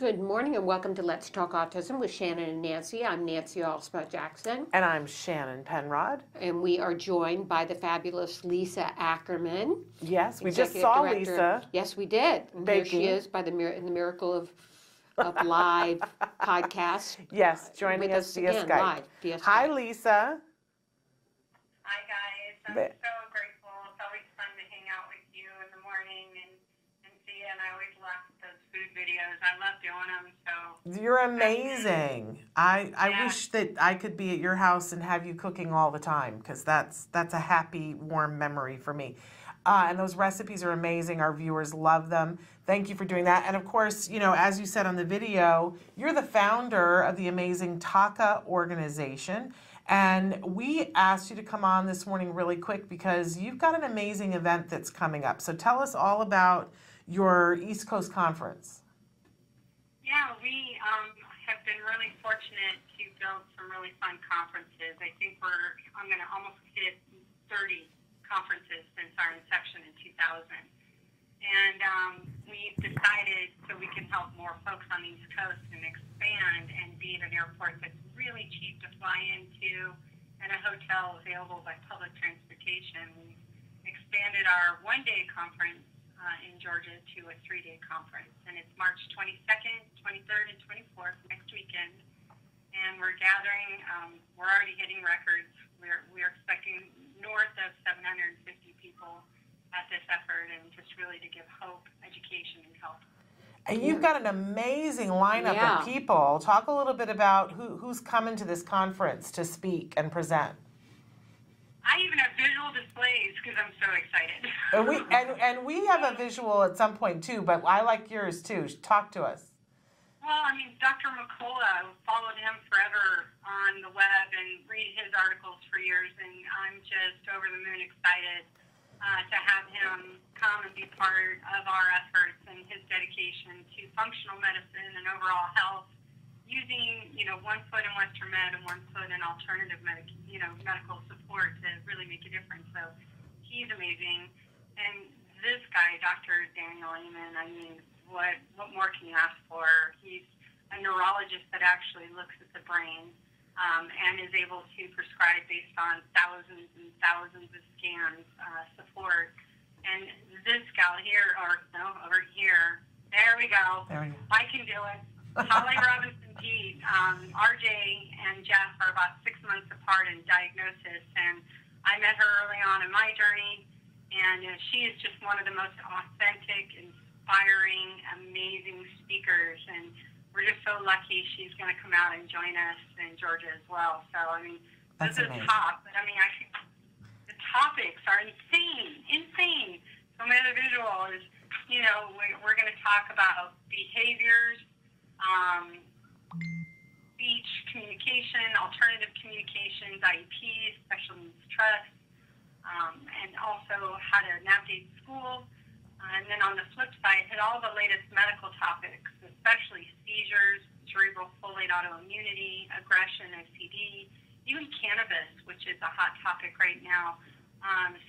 Good morning and welcome to Let's Talk Autism with Shannon and Nancy. I'm Nancy Allspot Jackson. And I'm Shannon Penrod. And we are joined by the fabulous Lisa Ackerman. Yes, we just saw Director. Lisa. Yes, we did. And here she is by the miracle of live podcast. Yes, joining us via again, Skype. Live, via Skype. Hi, Lisa. Hi, guys. I'm so grateful. It's always fun to hang out with you in the morning and see you. And I always love those food videos. I love doing them. So you're amazing. I wish that I could be at your house and have you cooking all the time, because that's a happy, warm memory for me. And those recipes are amazing. Our viewers love them. Thank you for doing that. And of course, you know, as you said on the video, you're the founder of the amazing TACA organization. And we asked you to come on this morning really quick because you've got an amazing event that's coming up. So tell us all about your East Coast conference. Yeah, we have been really fortunate to build some really fun conferences. I think I'm going to almost hit 30 conferences since our inception in 2000. And we've decided so we can help more folks on the East Coast and expand and be at an airport that's really cheap to fly into and a hotel available by public transportation. We've expanded our one-day conference in Georgia to a 3-day conference. And it's March 22nd, 23rd, and 24th next weekend. And we're gathering, we're already hitting records. We're expecting north of 750 people at this effort, and just really to give hope, education, and help. And you've got an amazing lineup of people. Talk a little bit about who's coming to this conference to speak and present. I even have visual displays because I'm so excited. And we have a visual at some point too, but I like yours too. Talk to us. Well, I mean, Dr. McCullough, followed him forever on the web and read his articles for years, and I'm just over the moon excited to have him come and be part of our efforts and his dedication to functional medicine and overall health, using, one foot in Western med and one foot in alternative medical support to really make a difference. So he's amazing. And this guy, Dr. Daniel Amen, I mean, what more can you ask for? He's a neurologist that actually looks at the brain and is able to prescribe based on thousands and thousands of scans support. And this gal here, over here, there we go. I can do it. Holly Robinson Pete, RJ and Jeff are about 6 months apart in diagnosis, and I met her early on in my journey, and she is just one of the most authentic, inspiring, amazing speakers, and we're just so lucky she's going to come out and join us in Georgia as well. So, I mean, this is top, but I mean, the topics are insane. So my other visual is, we're going to talk about behaviors, speech communication, alternative communications, IEPs, special needs trust, and also how to navigate school. And then on the flip side, hit all the latest medical topics, especially seizures, cerebral folate autoimmunity, aggression, OCD, even cannabis, which is a hot topic right now.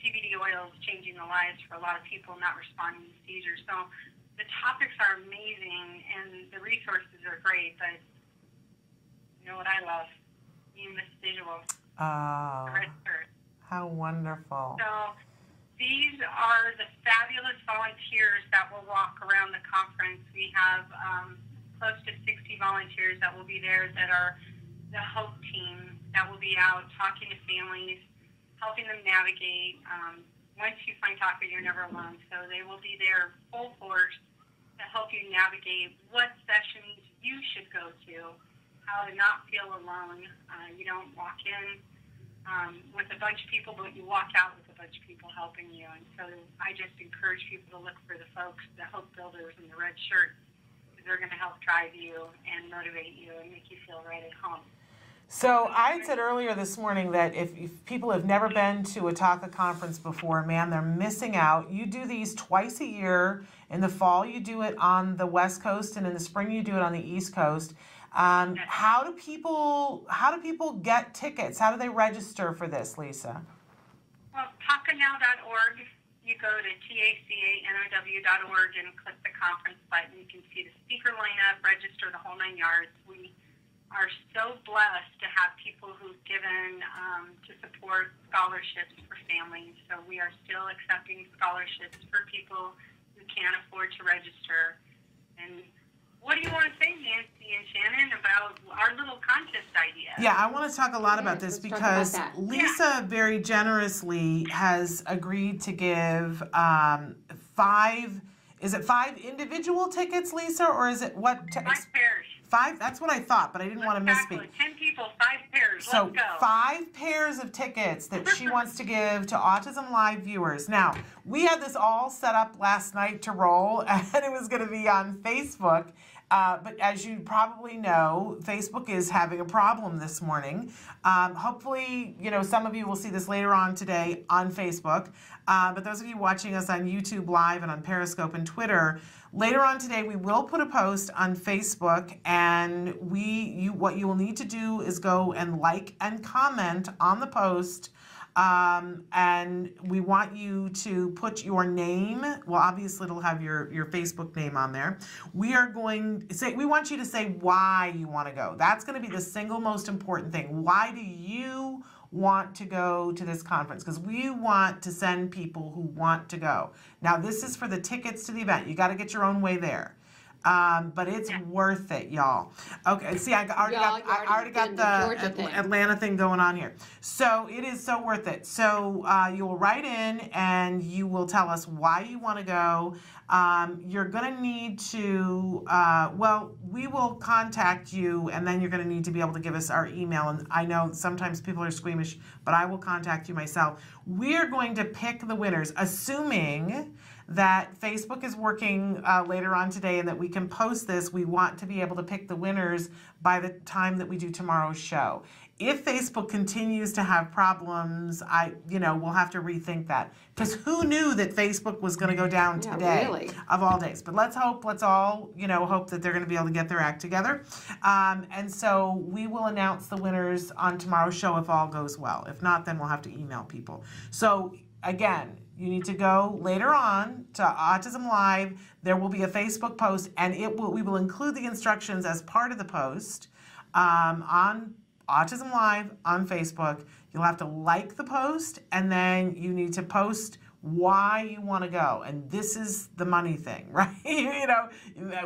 CBD oil is changing the lives for a lot of people not responding to seizures. So the topics are amazing and the resources are great, but you know what I love? You miss visual. Oh, the red shirt. How wonderful. So these are the fabulous volunteers that will walk around the conference. We have close to 60 volunteers that will be there that are the HOPE team that will be out talking to families, helping them navigate. Once you find TACA, you're never alone. So they will be there full force to help you navigate what sessions you should go to, how to not feel alone. You don't walk in with a bunch of people, but you walk out with a bunch of people helping you. And so I just encourage people to look for the folks, the hope builders in the red shirt, because they're going to help drive you and motivate you and make you feel right at home. So I said earlier this morning that if people have never been to a TACA conference before, man, they're missing out. You do these twice a year. In the fall, you do it on the West Coast, and in the spring, you do it on the East Coast. How do people get tickets? How do they register for this, Lisa? Well, TACAnow.org. You go go to tacanow.org and click the conference button. You can see the speaker lineup, register the whole 9 yards. We are so blessed to have people who've given to support scholarships for families. So we are still accepting scholarships for people who can't afford to register. And what do you want to say, Nancy and Shannon, about our little contest idea? Yeah, I want to talk a lot about this let's talk because about that. Lisa very generously has agreed to give 5 individual tickets, Lisa, or is it what? 5 pairs. 5? That's what I thought, but I didn't want to Exactly. misspeak. 10 people, 5 pairs. So Let's go. 5 pairs of tickets that she wants to give to Autism Live viewers. Now, we had this all set up last night to roll, and it was going to be on Facebook. But as you probably know, Facebook is having a problem this morning. Hopefully, some of you will see this later on today on Facebook. But those of you watching us on YouTube Live and on Periscope and Twitter, later on today we will put a post on Facebook, and what you will need to do is go and like and comment on the post. And we want you to put your name. Well, obviously it'll have your Facebook name on there. We want you to say why you want to go. That's going to be the single most important thing. Why do you want to go to this conference? Because we want to send people who want to go. Now, this is for the tickets to the event. You got to get your own way there. But it's worth it, y'all. Okay, see, I already got the Atlanta thing going on here. So it is so worth it. So you'll write in and you will tell us why you want to go. You're going to need to, we will contact you, and then you're going to need to be able to give us our email. And I know sometimes people are squeamish, but I will contact you myself. We're going to pick the winners, assuming that Facebook is working later on today and that we can post this. We want to be able to pick the winners by the time that we do tomorrow's show. If Facebook continues to have problems, we'll have to rethink that. Because who knew that Facebook was going to go down today, really, of all days? But let's all, hope that they're going to be able to get their act together. And so we will announce the winners on tomorrow's show if all goes well. If not, then we'll have to email people. So again, you need to go later on to Autism Live. There will be a Facebook post, and we will include the instructions as part of the post on Autism Live on Facebook. You'll have to like the post, and then you need to post why you want to go. And this is the money thing, right?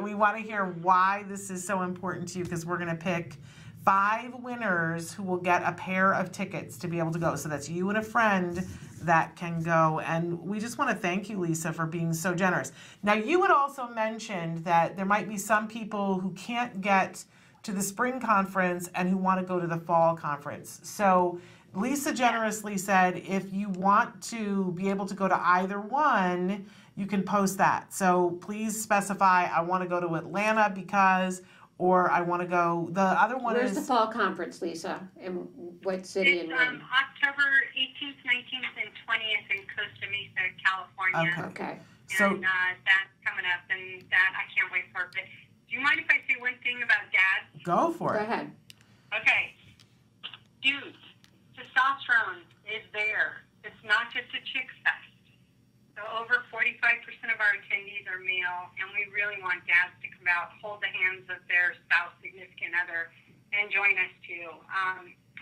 We want to hear why this is so important to you, because we're going to pick 5 winners who will get a pair of tickets to be able to go. So that's you and a friend that can go. And we just want to thank you, Lisa, for being so generous. Now, you had also mentioned that there might be some people who can't get to the spring conference and who want to go to the fall conference. So Lisa generously said if you want to be able to go to either one, you can post that. So please specify, I want to go to Atlanta because, or I want to go, the other one Where's the fall conference, Lisa? In what city and when? October 18th, 19th, and 20th in Costa Mesa, California. Okay. And that's coming up, and that I can't wait for. But do you mind if I say one thing about dads? Go for it. Go ahead. Okay. Dudes, testosterone is there. It's not just a chick fest. So over 45% of our attendees are male, and we really want dads to come out, hold the hands of their spouse, significant other, and join us too.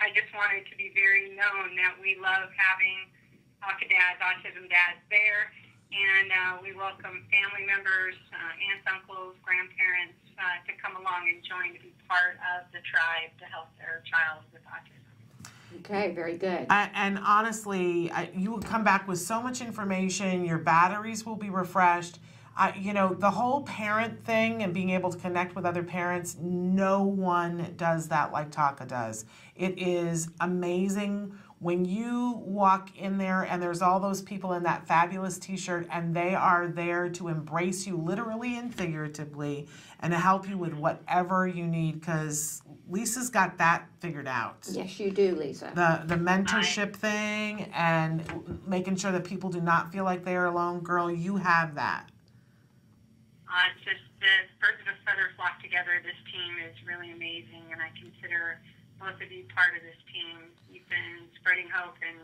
I just wanted to be very known that we love having TACA dads, autism dads there, and we welcome family members, aunts, uncles, grandparents to come along and join to be part of the tribe to help their child with autism. Okay, very good. And honestly, you will come back with so much information. Your batteries will be refreshed. The whole parent thing and being able to connect with other parents, no one does that like TACA does. It is amazing when you walk in there and there's all those people in that fabulous t-shirt and they are there to embrace you literally and figuratively and to help you with whatever you need, because Lisa's got that figured out. Yes, you do, Lisa. The mentorship thing and making sure that people do not feel like they are alone. Girl, you have that. It's just the birds of a feather flock together. This team is really amazing, and I consider both of you part of this team. You've been spreading hope and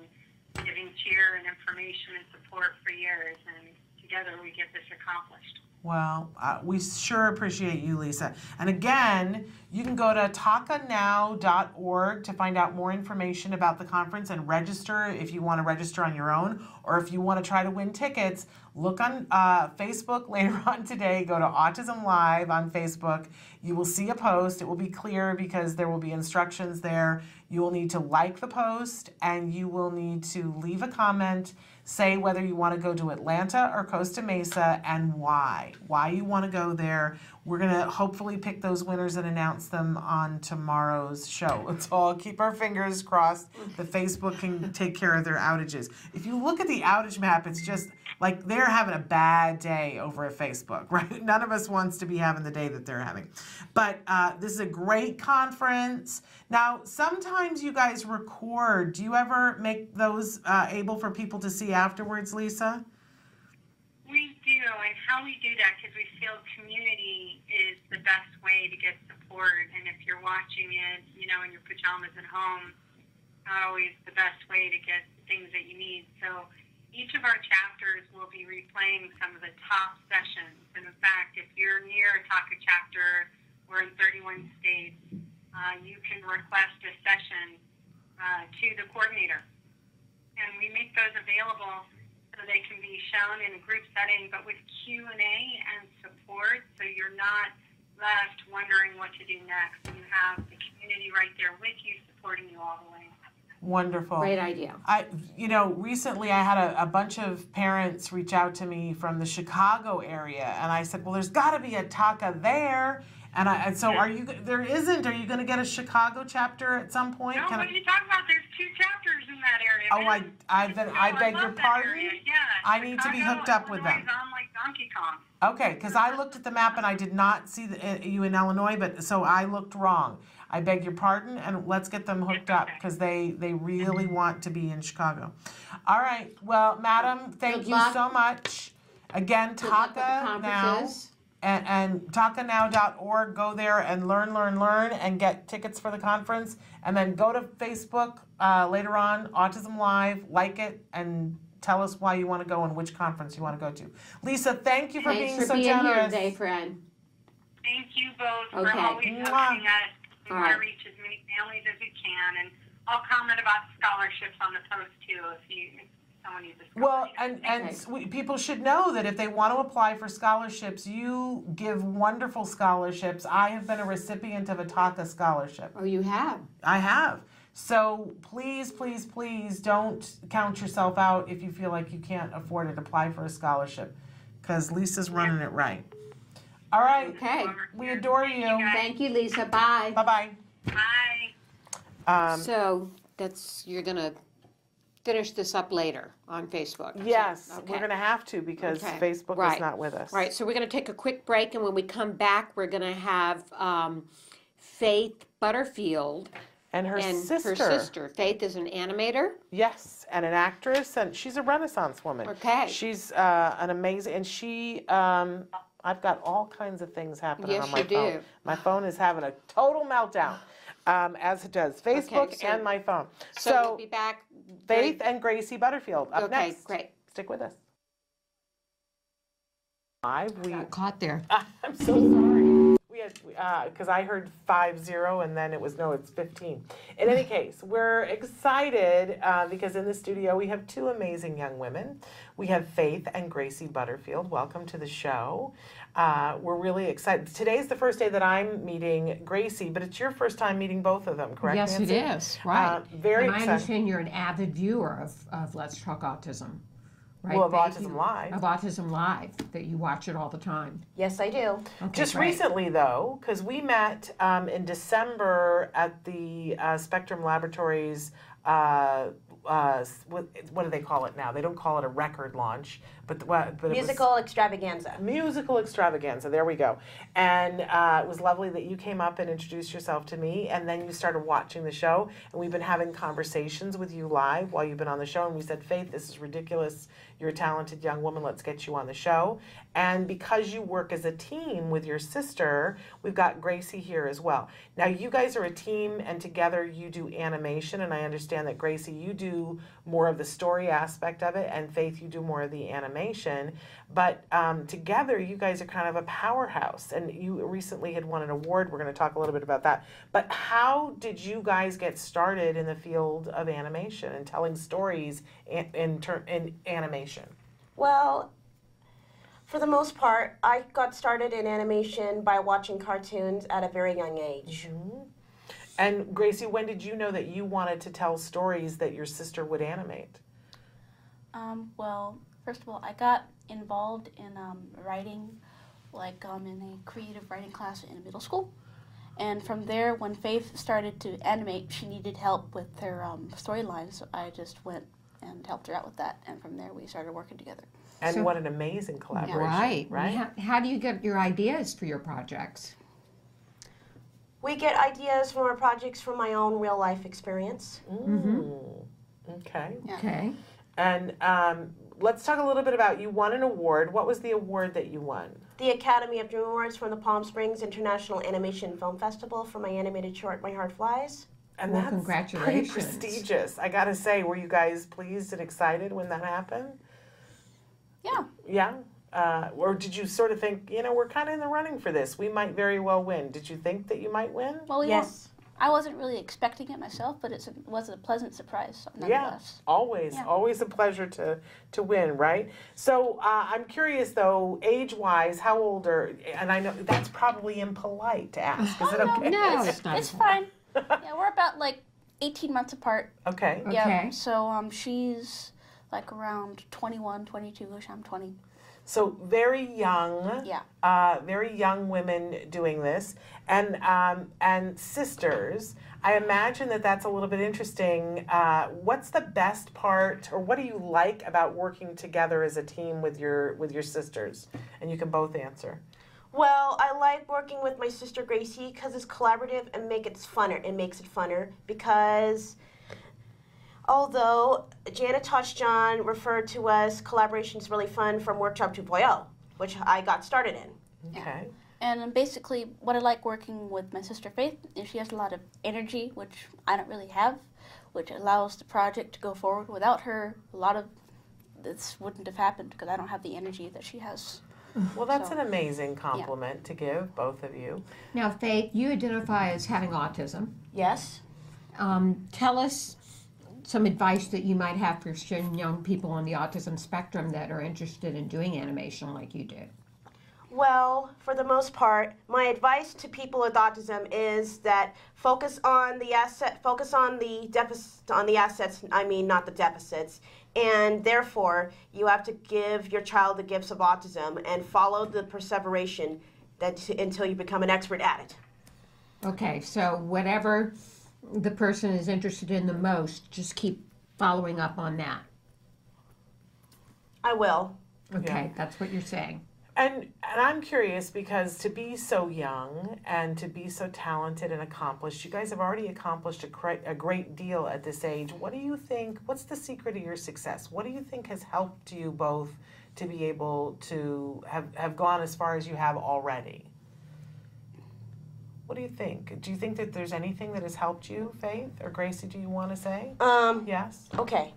giving cheer and information and support for years, and together we get this accomplished. Well, we sure appreciate you, Lisa. And again, you can go to tacanow.org to find out more information about the conference and register if you want to register on your own, or if you want to try to win tickets. Look on Facebook later on today. Go to autism-live on Facebook. You will see a post. It will be clear because there will be instructions there. You will need to like the post, and you will need to leave a comment. Say whether you want to go to Atlanta or Costa Mesa and why you want to go there. We're going to hopefully pick those winners and announce them on tomorrow's show. Let's all keep our fingers crossed that Facebook can take care of their outages. If you look at the outage map, it's just like they're having a bad day over at Facebook, right? None of us wants to be having the day that they're having. But this is a great conference. Now, sometimes you guys record. Do you ever make those able for people to see afterwards, Lisa? We do, and how we do that, because we feel community is the best way to get support, and if you're watching it, in your pajamas at home, not always the best way to get things that you need. So each of our chapters will be replaying some of the top sessions, and in fact, if you're near a TACA chapter, we're in 31 states, you can request a session to the coordinator, and we make those available so they can be shown in a group setting, but with Q&A and support, so you're not left wondering what to do next. You have the community right there with you, supporting you all the way. Wonderful. Great idea. Recently I had a bunch of parents reach out to me from the Chicago area, and I said, well, there's got to be a TACA there. And so are you going to get a Chicago chapter at some point? No, what are you talking about? There's 2 chapters in that area. Oh, I beg your pardon? Yeah, I need to be hooked up with them. On like Donkey Kong. Okay, because I looked at the map and I did not see you in Illinois, so I looked wrong. I beg your pardon, and let's get them hooked up because they really want to be in Chicago. All right, well, madam, thank you so much. Again, TACA Now. And tacanow.org, go there and learn, and get tickets for the conference. And then go to Facebook later on, Autism Live, like it, and tell us why you want to go and which conference you want to go to. Lisa, thank you for being so generous. Thanks for being here today, friend. Thank you both for Okay. always hosting us. We want to reach as many families as we can. And I'll comment about scholarships on the post, too, if someone needs a scholarship. Well, people should know that if they want to apply for scholarships, you give wonderful scholarships. I have been a recipient of a TACA scholarship. Oh, you have? I have. So please, please, please don't count yourself out if you feel like you can't afford it. Apply for a scholarship because Lisa's running it right. All right. Okay. We adore you. Thank you, Lisa. Bye. Bye-bye. Bye. So you're going to finish this up later on Facebook. Yes, Okay. we're going to have to because Okay. Facebook is not with us. Right, so we're going to take a quick break, and when we come back, we're going to have Faith Butterfield And her and sister. her sister. Faith is an animator. Yes, and an actress, and she's a Renaissance woman. Okay. She's an amazing, and she, I've got all kinds of things happening on my phone. Yes, you do. My phone is having a total meltdown, as it does. Facebook so- and my phone. So we'll be back. Faith and Gracie Butterfield up Okay, next. great. Stick with us. We Got caught there. I'm so sorry. We had because I heard 5-0 and then it's 15. In any case, we're excited because in the studio we have 2 amazing young women. We have Faith and Gracie Butterfield. Welcome to the show. We're really excited. Today's the first day that I'm meeting Gracie, but it's your first time meeting both of them, correct, Yes, Nancy? it is, right. Very and I excited. understand you're an avid viewer of Let's Talk Autism, right? Well, of Faith? Autism Live. Of Autism Live, that you watch it all the time. Yes, I do. Okay, Just great. recently, though, because we met in December at the Spectrum Laboratories, what do they call it now? They don't call it a record launch, but it was Musical extravaganza. musical extravaganza. There we go. And it was lovely that you came up and introduced yourself to me, and then you started watching the show, and we've been having conversations with you live while you've been on the show, and we said, Faith, this is ridiculous. You're a talented young woman. Let's get you on the show. And because you work as a team with your sister, we've got Gracie here as well. Now, you guys are a team, and together you do animation, and I understand that, Gracie, you do more of the story aspect of it, and Faith, you do more of the animation. But together, you guys are kind of a powerhouse, and you recently had won an award. We're going to talk a little bit about that. But how did you guys get started in the field of animation and telling stories in animation? Well, for the most part, I got started in animation by watching cartoons at a very young age. Mm-hmm. And Gracie, when did you know that you wanted to tell stories that your sister would animate? Well, first of all, I got involved in writing, like in a creative writing class in middle school. And from there, when Faith started to animate, she needed help with her storylines, so I just went and helped her out with that. And from there, we started working together. And So- what an amazing collaboration, Right. right? How do you get your ideas for your projects? We get ideas from our projects from my own real life experience. Okay. Yeah. Okay. And let's talk a little bit about, you won an award. What was the award that you won? The Academy of Dream Awards from the Palm Springs International Animation Film Festival for my animated short, My Heart Flies. And Well, that's pretty congratulations. prestigious. I gotta say, were you guys pleased and excited when that happened? Yeah. Yeah? Or did you sort of think, we're kind of in the running for this. We might very well win. Did you think that you might win? Well, Yes. I wasn't really expecting it myself, but it was a pleasant surprise nonetheless. Always, Yeah. always a pleasure to win, right? So I'm curious though, age-wise, how old are, and I know that's probably impolite to ask. Is it okay? No, it's not. It's fine. Yeah, we're about like 18 months apart. Okay. Okay. Yeah. So she's like around 21, 22ish. I'm 20. So very young. Yeah. Very young women doing this, and sisters. I imagine that that's a little bit interesting. What's the best part, or what do you like about working together as a team with your sisters? And you can both answer. Well, I like working with my sister Gracie because it's collaborative and makes it funner because although Janet Touchjohn referred to as collaboration is really fun from Workshop 2.0, which I got started in. Okay. And basically, what I like working with my sister Faith is she has a lot of energy, which I don't really have, which allows the project to go forward. Without her, a lot of this wouldn't have happened because I don't have the energy that she has. Well, that's So, an amazing compliment to give, both of you. Now, Faith, you identify as having autism. Yes? Tell us some advice that you might have for young people on the autism spectrum that are interested in doing animation like you do. Well, for the most part, my advice to people with autism is that focus on the assets, I mean not the deficits, and therefore you have to give your child the gifts of autism and follow the perseveration until you become an expert at it. Okay, so whatever the person is interested in the most, just keep following up on that. I will. Okay, that's what you're saying. And I'm curious because to be so young and to be so talented and accomplished, you guys have already accomplished a great deal at this age. What do you think, what's the secret of your success? What do you think has helped you both to be able to have gone as far as you have already? What do you think? Do you think that there's anything that has helped you, Faith? Or Gracie, do you want to say? Yes? Okay.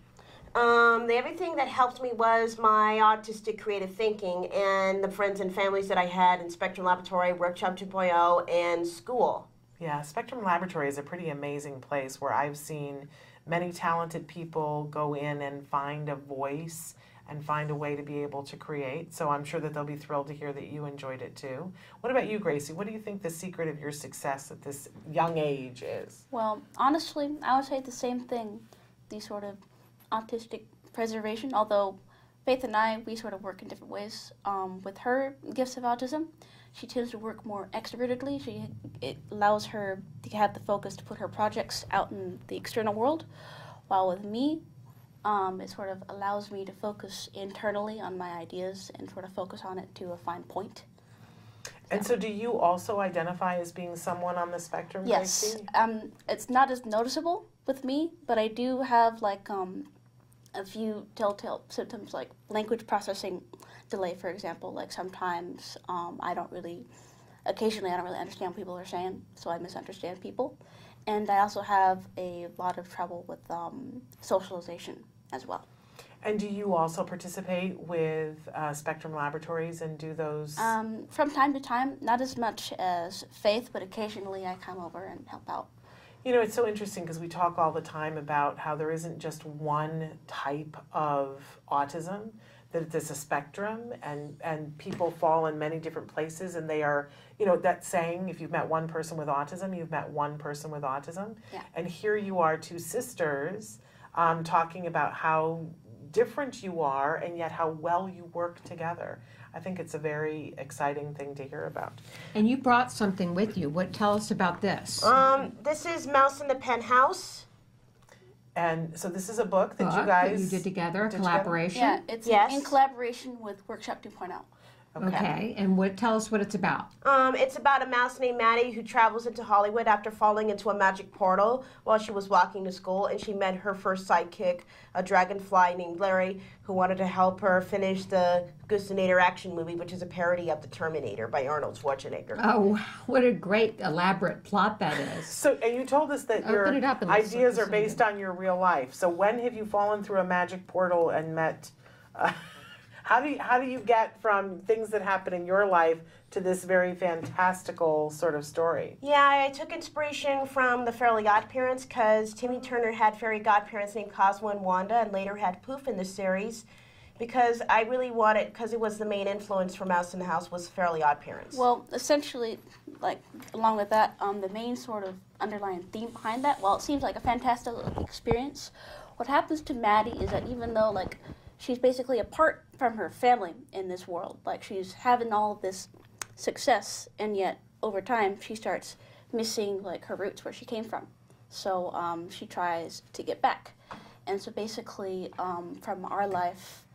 Everything that helped me was my autistic creative thinking and the friends and families that I had in Spectrum Laboratory, Workshop 2.0, and school. Yeah, Spectrum Laboratory is a pretty amazing place where I've seen many talented people go in and find a voice and find a way to be able to create. So I'm sure that they'll be thrilled to hear that you enjoyed it too. What about you, Gracie? What do you think the secret of your success at this young age is? Well, honestly, I would say the same thing, the sort of autistic preservation, although Faith and I, we sort of work in different ways. With her gifts of autism, she tends to work more extrovertedly. It allows her to have the focus to put her projects out in the external world, while with me, It sort of allows me to focus internally on my ideas and sort of focus on it to a fine point. And so do you also identify as being someone on the spectrum, Yes. Gracie? It's not as noticeable with me, but I do have like a few telltale symptoms like language processing delay, for example. Like sometimes occasionally I don't really understand what people are saying, so I misunderstand people. And I also have a lot of trouble with socialization as well. And do you also participate with Spectrum Laboratories and do those? From time to time, not as much as Faith, but occasionally I come over and help out. You know, it's so interesting because we talk all the time about how there isn't just one type of autism, that there's a spectrum and people fall in many different places, and they are, you know, that saying, if you've met one person with autism, you've met one person with autism. Yeah. And here you are, two sisters, talking about how different you are and yet how well you work together. I think it's a very exciting thing to hear about. And you brought something with you. Tell us about this. This is Mouse in the Penthouse. And so this is a book that you Book guys you did together, a did collaboration. Yeah, it's Yes. in collaboration with Workshop 2.0. Okay. And tell us what it's about. It's about a mouse named Maddie who travels into Hollywood after falling into a magic portal while she was walking to school, and she met her first sidekick, a dragonfly named Larry, who wanted to help her finish the Gustinator action movie, which is a parody of The Terminator by Arnold Schwarzenegger. Oh, what a great elaborate plot that is. So, and you told us that your Open it up and let's ideas look are at based on your real life. So when have you fallen through a magic portal and met, how do you get from things that happen in your life to this very fantastical sort of story? Yeah, I took inspiration from the Fairly Godparents because Timmy Turner had fairy godparents named Cosmo and Wanda, and later had Poof in the series, because I really wanted, because it was the main influence for Mouse in the House was Fairly Godparents. Well, essentially, like, along with that, the main sort of underlying theme behind that, while it seems like a fantastic experience, what happens to Maddie is that even though, like, she's basically apart from her family in this world, like, she's having all of this success, and yet, over time, she starts missing, like, her roots, where she came from. So, she tries to get back. And so, basically, from our life,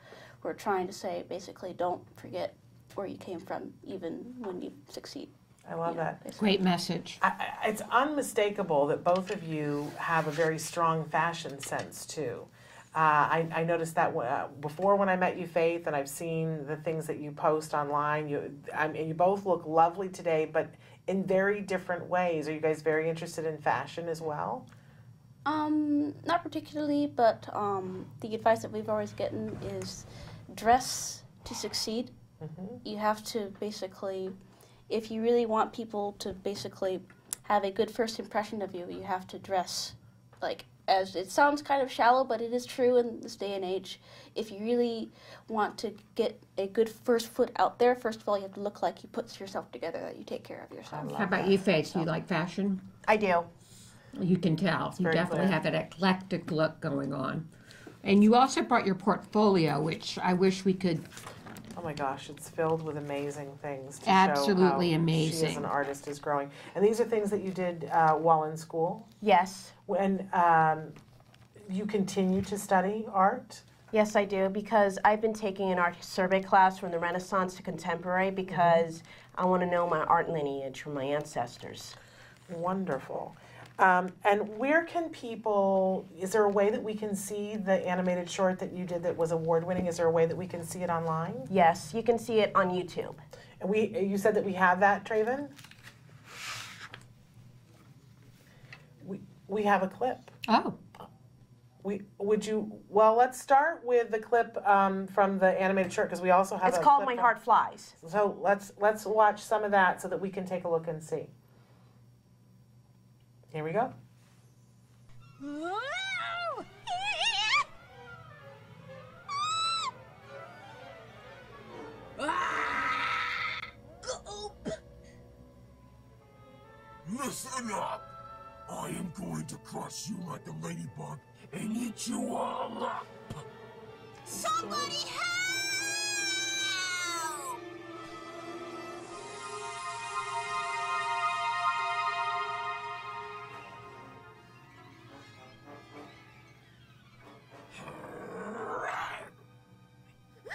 we're trying to say, basically, don't forget where you came from, even when you succeed. I love that. Basically. Great message. It's unmistakable that both of you have a very strong fashion sense too. I noticed that before when I met you, Faith, and I've seen the things that you post online. You both look lovely today, but in very different ways. Are you guys very interested in fashion as well? Not particularly, but the advice that we've always gotten is dress to succeed. Mm-hmm. You have to basically, if you really want people to basically have a good first impression of you, you have to dress like, as it sounds kind of shallow, but it is true in this day and age. If you really want to get a good first foot out there, first of all, you have to look like you put yourself together, that you take care of yourself. How about you, Faith? Do you like fashion? I do. You can tell. You very definitely clear. have that eclectic look going on. And you also brought your portfolio, which I wish we could. Oh my gosh, it's filled with amazing things to Absolutely show how amazing. she as an artist is growing. And these are things that you did while in school? Yes. When you continue to study art? Yes, I do, because I've been taking an art survey class from the Renaissance to Contemporary because I want to know my art lineage from my ancestors. Wonderful. And where can people, is there a way that we can see the animated short that you did that was award-winning? Is there a way that we can see it online? Yes, you can see it on YouTube. And you said that we have that, Traven? We have a clip. Oh, Well, let's start with the clip from the animated short, because we also have It's a called clip My Heart Flies. So let's watch some of that so that we can take a look and see. Here we go. Listen up! I am going to crush you like a ladybug and eat you all up! Somebody help!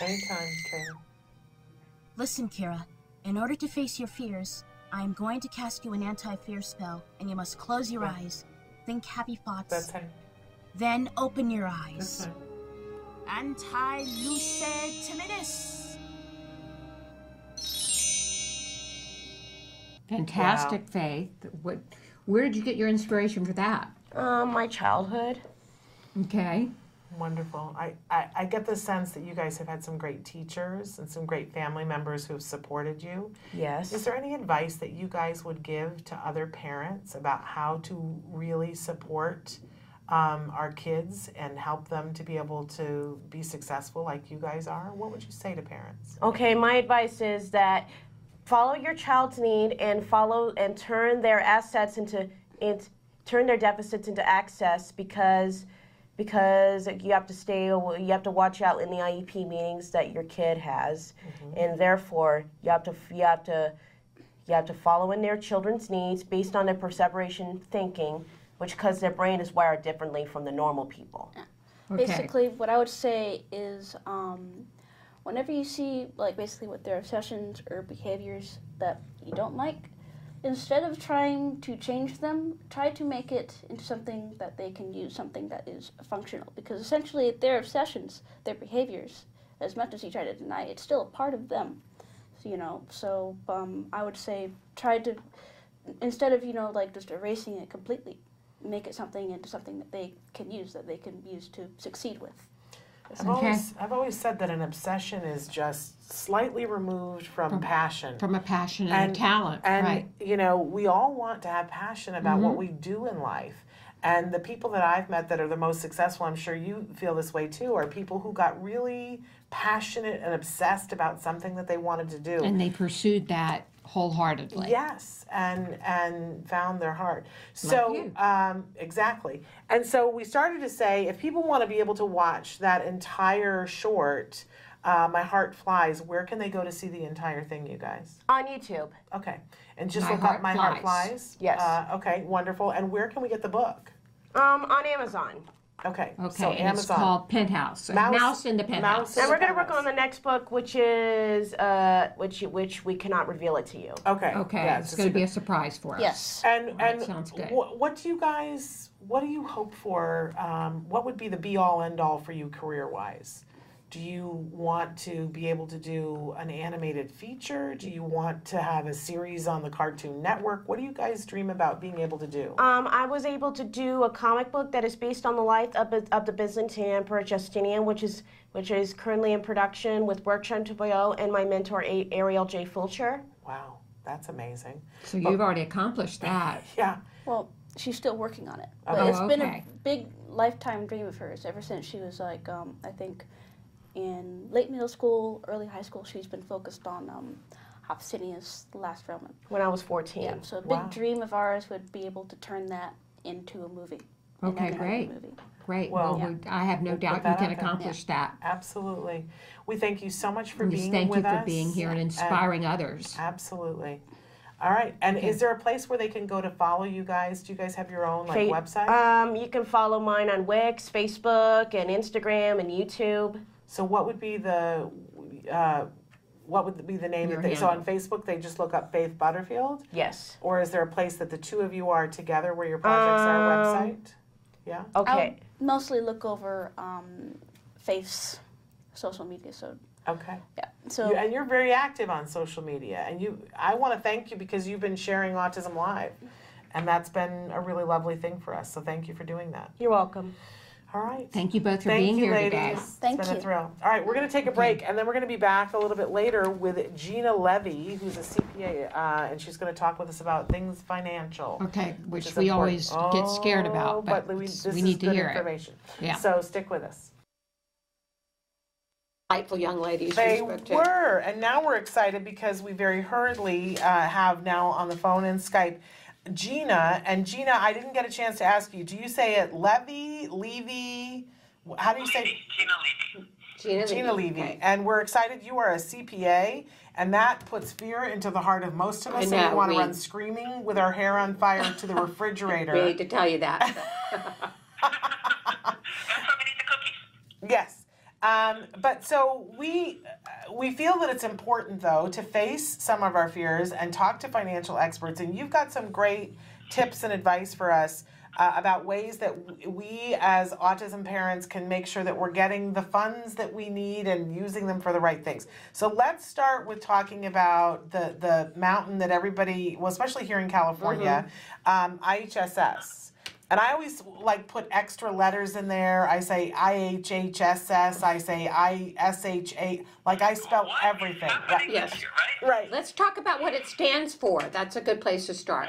Anytime, Kayla. Listen, Kira. In order to face your fears, I am going to cast you an anti-fear spell, and you must close your eyes. Think happy thoughts. That's fine. Then open your That's eyes. fine. Anti-luce timidus. Fantastic, Faith. Where did you get your inspiration for that? My childhood. Okay. Wonderful. I get the sense that you guys have had some great teachers and some great family members who have supported you. Yes. Is there any advice that you guys would give to other parents about how to really support our kids and help them to be able to be successful like you guys are? What would you say to parents? Okay, my advice is that follow your child's need and turn their assets turn their deficits into access because you have to watch out in the IEP meetings that your kid has, and therefore you have to follow in their children's needs based on their perseveration thinking, which because their brain is wired differently from the normal people. Okay. Basically, what I would say is whenever you see, like, basically what their obsessions or behaviors that you don't like, instead of trying to change them, try to make it into something that they can use, something that is functional. Because essentially, their obsessions, their behaviors, as much as you try to deny, it's still a part of them. So, I would say try to, instead of, like, just erasing it completely, make it into something that they can use to succeed with. I've always said that an obsession is just slightly removed from passion. From a passion and a talent, and, right. We all want to have passion about what we do in life. And the people that I've met that are the most successful, I'm sure you feel this way too, are people who got really passionate and obsessed about something that they wanted to do. And they pursued that wholeheartedly. Yes, and found their heart. Like So, you. exactly. And so we started to say, if people want to be able to watch that entire short, My Heart Flies, where can they go to see the entire thing, you guys? On YouTube. Okay. And just My look Heart up My Heart Flies. Flies? Yes. Okay, wonderful. And where can we get the book? On Amazon. Okay. Okay, So and it's Amazon. called Penthouse. Mouse in the Penthouse. And we're going to work on the next book, which is which we cannot reveal it to you. Okay. Okay, Yeah, it's going to be a surprise for us. Yes. And sounds good. what do you hope for? What would be the be all end all for you career wise? Do you want to be able to do an animated feature? Do you want to have a series on the Cartoon Network? What do you guys dream about being able to do? I was able to do a comic book that is based on the life of the Byzantine Emperor Justinian, which is currently in production with Bertrand Touboyot and my mentor Ariel J. Fulcher. Wow, that's amazing. So you've already accomplished that. Yeah. Well, she's still working on it. But Oh, it's been a okay. big lifetime dream of hers ever since she was like, I think, in late middle school, early high school. She's been focused on Hopsinius, the Last Roman. When I was 14. Yeah, so a big Wow. dream of ours would be able to turn that into a movie. an Okay, animated great. Movie. Great. Well, Well, I have no we'll doubt put you that can out there. accomplish that. Absolutely. We thank you so much for And being thank with you for us. being here and inspiring others. Absolutely. All right. And is there a place where they can go to follow you guys? Do you guys have your own website? You can follow mine on Wix, Facebook, and Instagram, and YouTube. So what would be the name Your that so on handle. Facebook they just look up Faith Butterfield? Yes. Or is there a place that the two of you are together where your projects are? Website? Yeah. I Okay. would mostly look over Faith's social media. So Okay. yeah. So And you're very active on social media, and I want to thank you because you've been sharing Autism Live, and that's been a really lovely thing for us. So thank you for doing that. You're welcome. All right. Thank you both for Thank being you, here ladies. today. Thank It's been a you. thrill. All right, we're going to take a break, and then we're going to be back a little bit later with Regina Levy, who's a CPA, and she's going to talk with us about things financial. Okay, which is we important. always get scared about, but this we is need to good hear information. it. Yeah. So stick with us. Delightful young ladies. They we spoke to. were, and now we're excited because we very hurriedly have now on the phone and Skype Gina. And Gina, I didn't get a chance to ask you. Do you say it Levy? How do you say? Gina Levy. Okay. And we're excited you are a CPA, and that puts fear into the heart of most of us. I And know, we want to we- run screaming with our hair on fire to the refrigerator. We hate to tell you that. Yes. But so we feel that it's important, though, to face some of our fears and talk to financial experts. And you've got some great tips and advice for us about ways that we as autism parents can make sure that we're getting the funds that we need and using them for the right things. So let's start with talking about the mountain that everybody, well, especially here in California, IHSS. And I always like put extra letters in there. I say IHHSS, I say ISHA, like I spell everything. Yes. Right. Let's talk about what it stands for. That's a good place to start.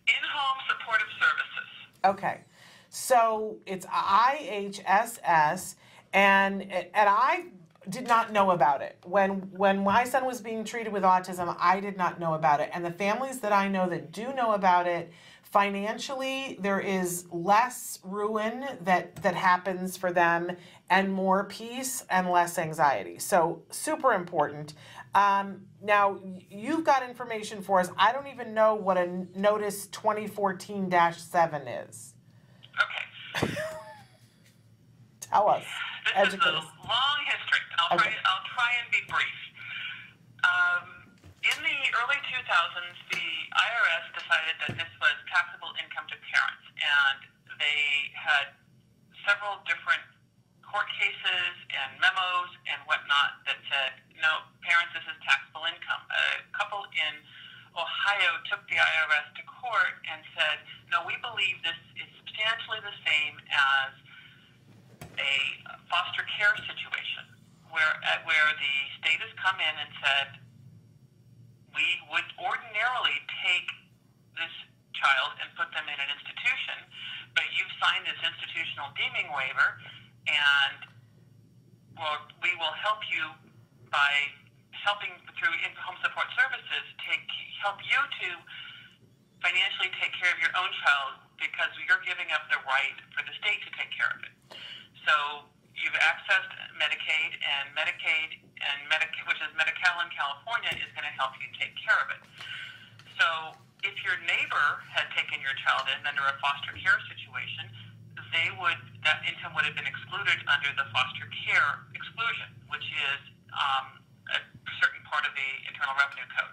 In-home supportive services. Okay. So it's IHSS, and I did not know about it. When my son was being treated with autism, I did not know about it. And the families that I know that do know about it, financially, there is less ruin that happens for them and more peace and less anxiety. So super important. Now, you've got information for us. I don't even know what a Notice 2014-7 is. Okay. Tell us. This is a long history. I'll try and be brief. In the early 2000s, the IRS decided that this was taxable income to parents, and they had several different court cases and memos and whatnot that said, no, parents, this is taxable income. A couple in Ohio took the IRS to court and said, no, we believe this is substantially the same as a foster care situation, where the state has come in and said, we would ordinarily take this child and put them in an institution, but you've signed this institutional deeming waiver, and we will help you by helping through in-home support services help you to financially take care of your own child, because you're giving up the right for the state to take care of it. So you've accessed Medicaid, and Medicaid, which is Medi-Cal in California, is going to help you take care of it. So if your neighbor had taken your child in under a foster care situation, that income would have been excluded under the foster care exclusion, which is a certain part of the Internal Revenue Code.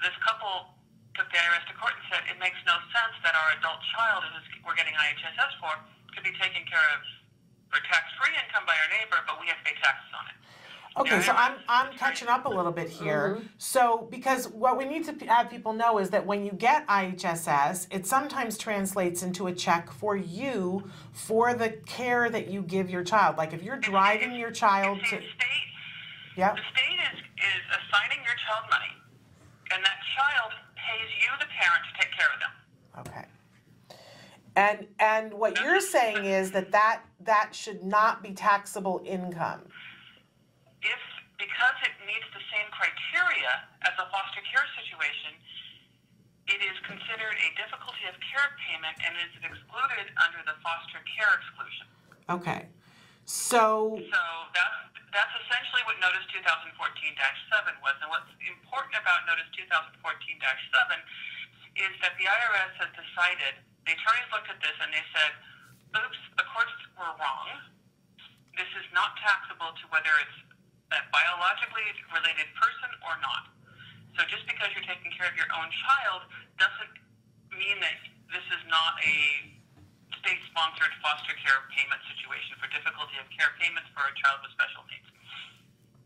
This couple took the IRS to court and said, it makes no sense that our adult child, who we're getting IHSS for, could be taken care of for tax-free income by our neighbor, but we have to pay taxes on it. Okay, so I'm catching up a little bit here. So, because what we need to have people know is that when you get IHSS, it sometimes translates into a check for you for the care that you give your child. Like if you're driving your child to... The state is assigning your child money, and that child pays you, the parent, to take care of them. Okay. And what you're saying is that should not be taxable income. Because it meets the same criteria as a foster care situation, it is considered a difficulty of care payment and is excluded under the foster care exclusion. Okay. So that's essentially what Notice 2014-7 was. And what's important about Notice 2014-7 is that the IRS has decided, the attorneys looked at this and they said, oops, the courts were wrong. This is not taxable to whether it's a biologically related person or not. So just because you're taking care of your own child doesn't mean that this is not a state-sponsored foster care payment situation for difficulty of care payments for a child with special needs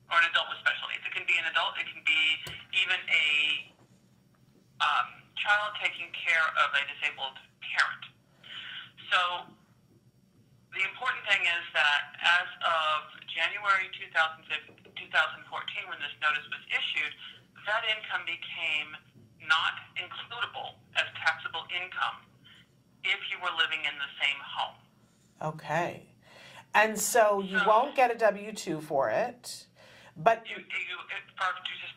or an adult with special needs. It can be an adult, it can be even a child taking care of a disabled parent. So the important thing is that as of January 2014, when this notice was issued, that income became not includable as taxable income if you were living in the same home. Okay. And so you won't get a W-2 for it, but...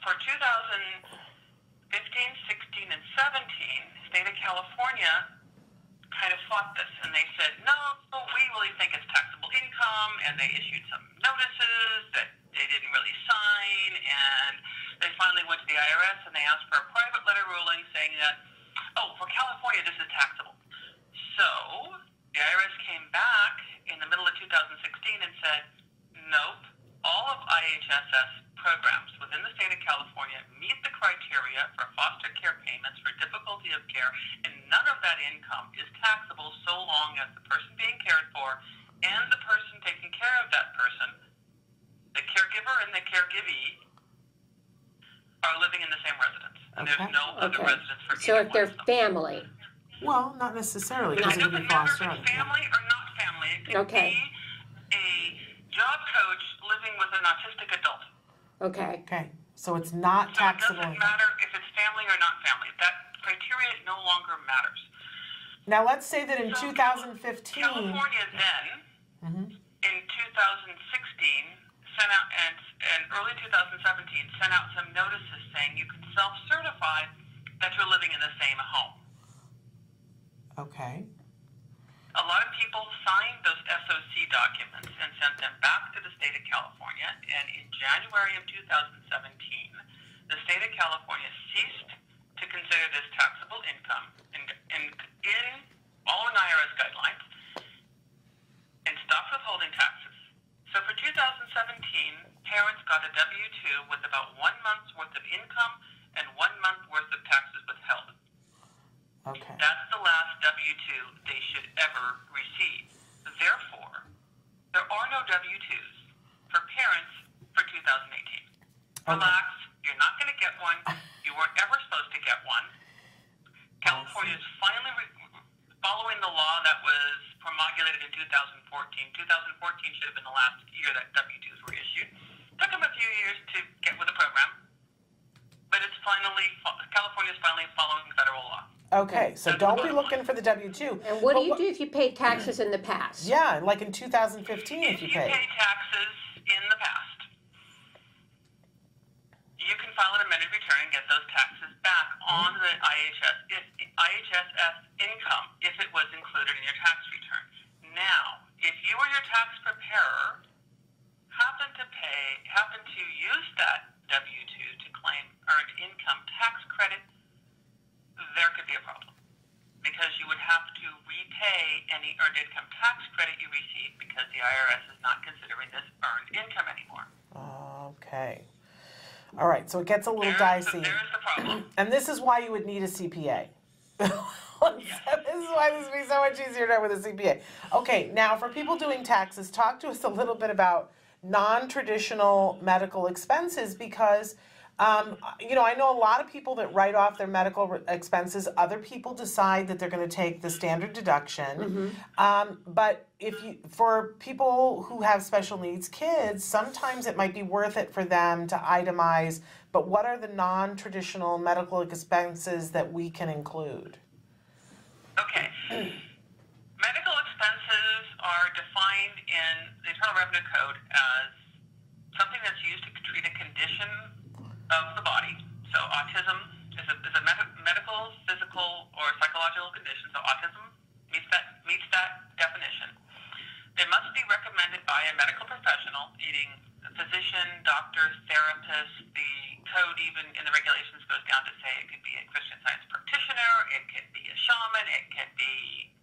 For 2015, 16, and 17, the state of California kind of fought this, and they said, no, we really think it's taxable income, and they issued some notices that they didn't really sign, and they finally went to the IRS and they asked for a private letter ruling saying that, for California, this is taxable. So the IRS came back in the middle of 2016 and said, IHSS programs within the state of California meet the criteria for foster care payments for difficulty of care, and none of that income is taxable so long as the person being cared for and the person taking care of that person, the caregiver and the caregivee, are living in the same residence. And there's no other residence for So either if they're one of them. family. Well, not necessarily, It because it doesn't could be matter if foster. it's family or not family. It could Okay. be a job coach living with an autistic adult. Okay. Okay, so it's not So it taxable. doesn't matter if it's family or not family. That criteria no longer matters. Now, let's say that in So 2015. California then, in 2016, sent out, and early 2017, sent out some notices saying you can self-certify that you're living in the same home. Okay. A lot of people signed those SOC documents and sent them back to the state of California, and in January of 2017, the state of California ceased to consider this taxable income in following IRS guidelines and stopped withholding taxes. So for 2017, parents got a W-2 with about 1 month's worth of income and 1 month worth of taxes withheld. Okay. That's the last W-2 they should ever receive. Therefore, there are no W-2s for parents for 2018. Relax, you're not going to get one. You weren't ever supposed to get one. California is finally following the law that was promulgated in 2014. 2014 should have been the last year that W-2s were issued. Took them a few years to get with the program, but it's California's finally following federal law. Okay, so don't be looking for the W-2. And what do you do if you paid taxes in the past? Yeah, like in 2015 if you If you paid. pay taxes in the past, you can file an amended return and get those taxes back on the IHSS income if it was included in your tax return. Now, if you or your tax preparer happen to use that W-2 to claim earned income tax credit, there could be a problem, because you would have to repay any earned income tax credit you received because the IRS is not considering this earned income anymore. Okay. All right, so it gets a little dicey. There's the problem. And this is why you would need a CPA. This is why this would be so much easier to have with a CPA. Okay, now for people doing taxes, talk to us a little bit about non-traditional medical expenses, because I know a lot of people that write off their medical expenses. Other people decide that they're going to take the standard deduction. But for people who have special needs kids, sometimes it might be worth it for them to itemize. But what are the non-traditional medical expenses that we can include? Okay. Medical expenses are defined in the Internal Revenue Code as something that's used to treat a condition of the body. So autism is a medical, physical, or psychological condition. So autism meets that definition. They must be recommended by a medical professional, meaning a physician, doctor, therapist. The code even in the regulations goes down to say it could be a Christian Science practitioner, it could be a shaman, it could be,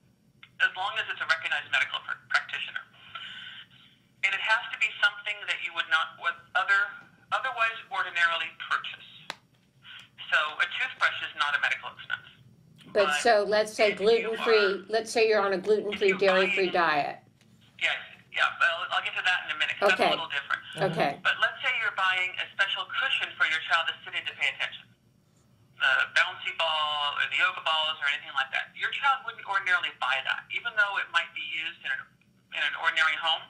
as long as it's a recognized medical practitioner. And it has to be something that you would not otherwise ordinarily purchase. So a toothbrush is not a medical expense. But so let's say gluten-free, let's say you're on a gluten-free, dairy-free diet. Yeah, well, I'll get to that in a minute, 'cause Okay. that's a little different. Okay. But let's say you're buying a special cushion for your child that's sitting to pay attention. The bouncy ball or the yoga balls or anything like that. Your child wouldn't ordinarily buy that. Even though it might be used in an ordinary home,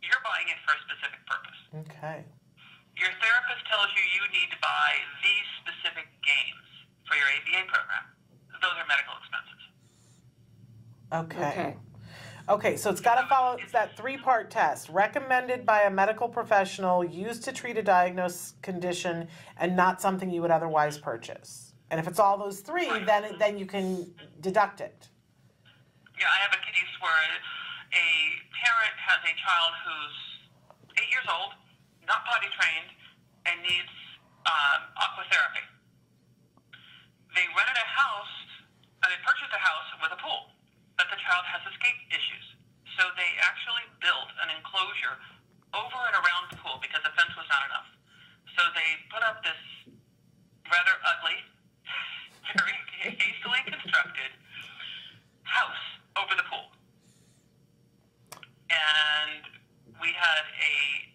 you're buying it for a specific purpose. Okay. Your therapist tells you you need to buy these specific games for your ABA program. Those are medical expenses. Okay. Okay, so it's got to follow that 3-part test. Recommended by a medical professional, used to treat a diagnosed condition, and not something you would otherwise purchase. And if it's all those 3, then you can deduct it. Yeah, I have a case where a parent has a child who's 8 years old, not potty trained, and needs aquatherapy. They rented a house, they purchased a house with a pool, but the child has escape issues. So they actually built an enclosure over and around the pool because the fence was not enough. So they put up this rather ugly, very hastily constructed house over the pool. And we had a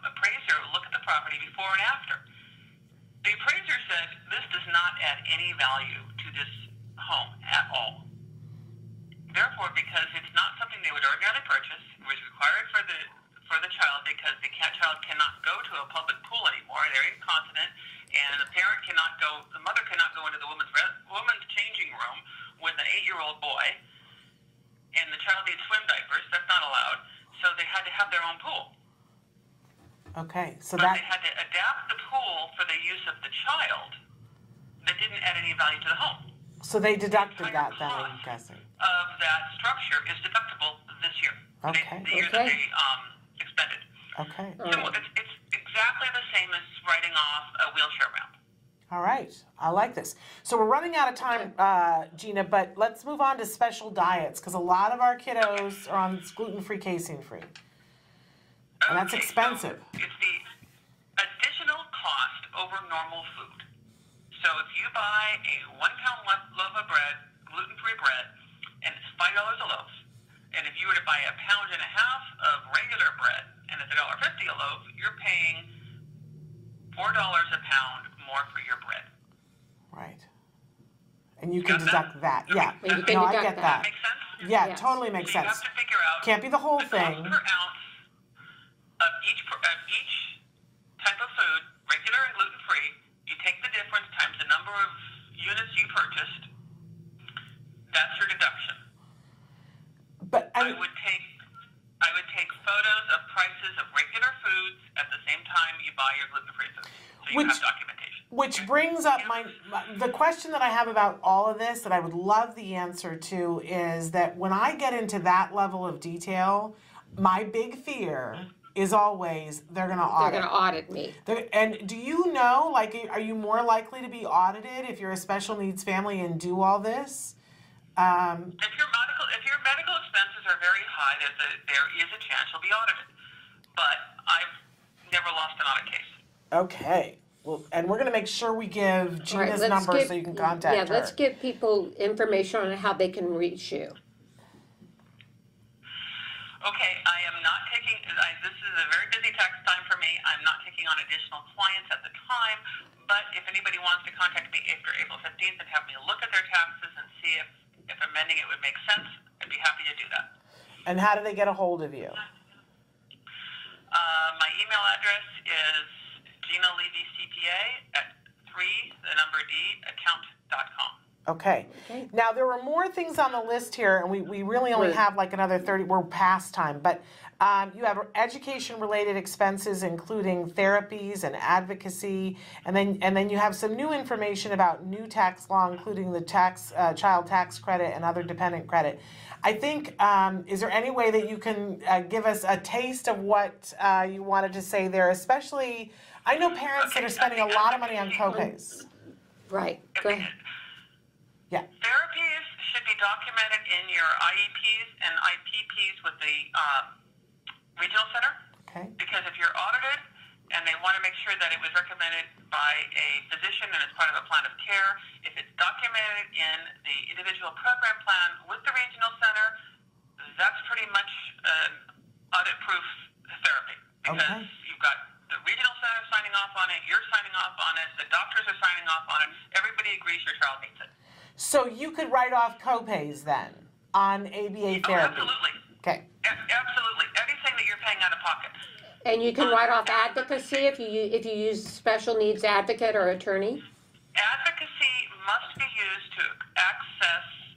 appraiser look at the property before and after. The appraiser said this does not add any value to this home at all. Therefore, because it's not something they would ordinarily purchase, it was required for the child because the child cannot go to a public pool anymore. They're incontinent, and the mother cannot go into the woman's changing room with an 8-year-old boy, and the child needs swim diapers. That's not allowed. So they had to have their own pool. Okay, so But they had to adapt the pool for the use of the child that didn't add any value to the home. So they deducted that then, I'm guessing. Of that structure is deductible this year. Okay. The year that they expended. Okay. So it's exactly the same as writing off a wheelchair ramp. All right, I like this. So we're running out of time, Gina, but let's move on to special diets because a lot of our kiddos are on gluten-free, casein-free. And that's expensive. So it's the additional cost over normal food. So if you buy a 1-pound loaf of bread, gluten-free bread, and it's $5 a loaf, and if you were to buy a 1.5 pounds of regular bread, and it's $1.50 a loaf, you're paying $4 a pound more for your bread. Right. And you can deduct that. Yeah. And you can No, I deduct get that. Make sense? Yeah, Yes. totally makes So you sense. have to figure out Can't be the whole the thing. cost per ounce of each type of food, regular and gluten-free. You take the difference times the number of units you purchased. That's your deduction. But I would take photos of prices of regular foods at the same time you buy your gluten-free foods, so you have documentation. Which brings up the question that I have about all of this that I would love the answer to is that when I get into that level of detail, my big fear is always they're going to audit. They're going to audit me. And do you know, like, are you more likely to be audited if you're a special needs family and do all this? If your medical expenses are very high, there is a chance you'll be audited. But I've never lost an audit case. Okay. Well, and we're going to make sure we give All right, Gina's let's number give- so you can contact her. Yeah, let's give people information on how they can reach you. Okay, I am not taking, this is a very busy tax time for me. I'm not taking on additional clients at the time, but if anybody wants to contact me after April 15th and have me look at their taxes and see if amending it would make sense, I'd be happy to do that. And how do they get a hold of you? My email address is GinaLevyCPA@account.com. Okay. Now, there were more things on the list here, and we really only have like another 30, we're past time, but you have education-related expenses, including therapies and advocacy, and then you have some new information about new tax law, including the child tax credit and other dependent credit. I think, is there any way that you can give us a taste of what you wanted to say there, especially, I know parents that are spending a lot of money on copays. Right, go ahead. Yeah. Therapies should be documented in your IEPs and IPPs with the regional center. Okay. Because if you're audited and they want to make sure that it was recommended by a physician and it's part of a plan of care, if it's documented in the individual program plan with the regional center, that's pretty much audit-proof therapy. Because you've got the regional center signing off on it, you're signing off on it, the doctors are signing off on it, everybody agrees your child needs it. So you could write off copays then on ABA therapy? Absolutely. Okay. Absolutely. Anything that you're paying out of pocket. And you can write off advocacy if you use special needs advocate or attorney? Advocacy must be used to access,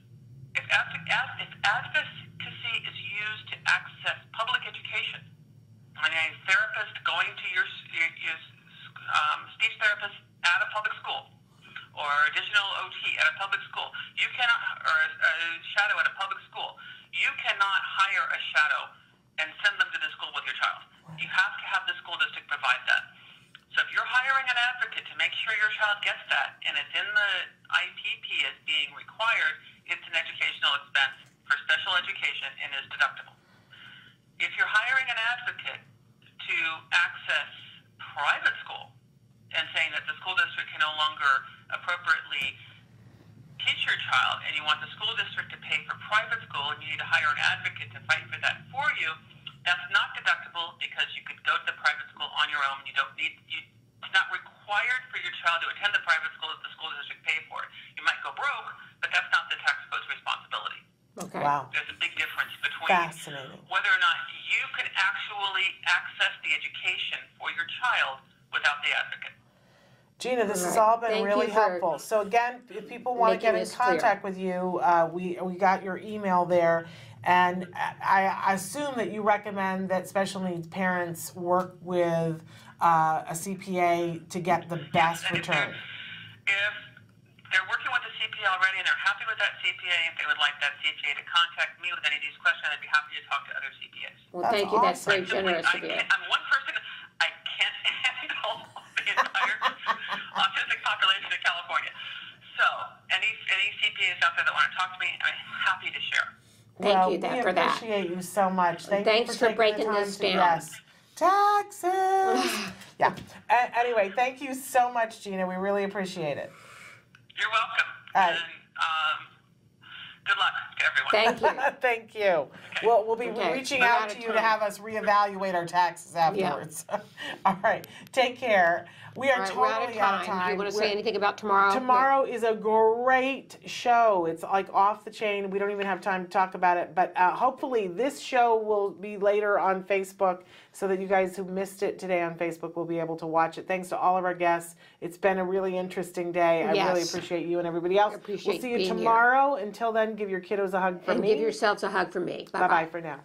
if advocacy is used to access public education, when a therapist going to your speech therapist at a public school, or additional OT at a public school, you cannot, or a shadow at a public school, you cannot hire a shadow and send them to the school with your child. You have to have the school district provide that. So if you're hiring an advocate to make sure your child gets that, and it's in the IPP as being required, it's an educational expense for special education and is deductible. If you're hiring an advocate to access private school and saying that the school district can no longer appropriately teach your child, and you want the school district to pay for private school, and you need to hire an advocate to fight for that for you, that's not deductible because you could go to the private school on your own. It's not required for your child to attend the private school if the school district pay for it. You might go broke, but that's not the taxpayer's responsibility. Okay. Wow. There's a big difference between Fascinating. whether or not you can actually access the education for your child without the advocate. Gina, this has Right. all been Thank really you for helpful. So again, if people want to making get in this clear. contact with you, we got your email there, and I assume that you recommend that special needs parents work with a CPA to get the best And return. If they're working with a CPA already and they're happy with that CPA, if they would like that CPA to contact me with any of these questions, I'd be happy to talk to other CPAs. Well, That's thank you. That's awesome. very generous of you. I'm one person. I can't handle the entire autistic population in California. So, any CPAs out there that want to talk to me, I'm happy to share. Thank you we for that. appreciate you so much. Thanks for taking breaking the time this to- down. Yes. Taxes. Yeah. Anyway, thank you so much, Gina. We really appreciate it. You're welcome. All right. And good luck to everyone. Thank you. Thank you. We'll be Okay, reaching we're out out to of you to time. have us reevaluate our taxes afterwards. All right. Take care. We are All right, we're totally out of time. Do you want to say We're- anything about tomorrow? Tomorrow is a great show. It's like off the chain. We don't even have time to talk about it. But hopefully this show will be later on Facebook so that you guys who missed it today on Facebook will be able to watch it. Thanks to all of our guests. It's been a really interesting day. I really Yes. appreciate you and everybody else. I appreciate We'll see you being here. tomorrow. Until then, give your kiddos a hug from And me. give yourselves a hug from me. Bye-bye for now.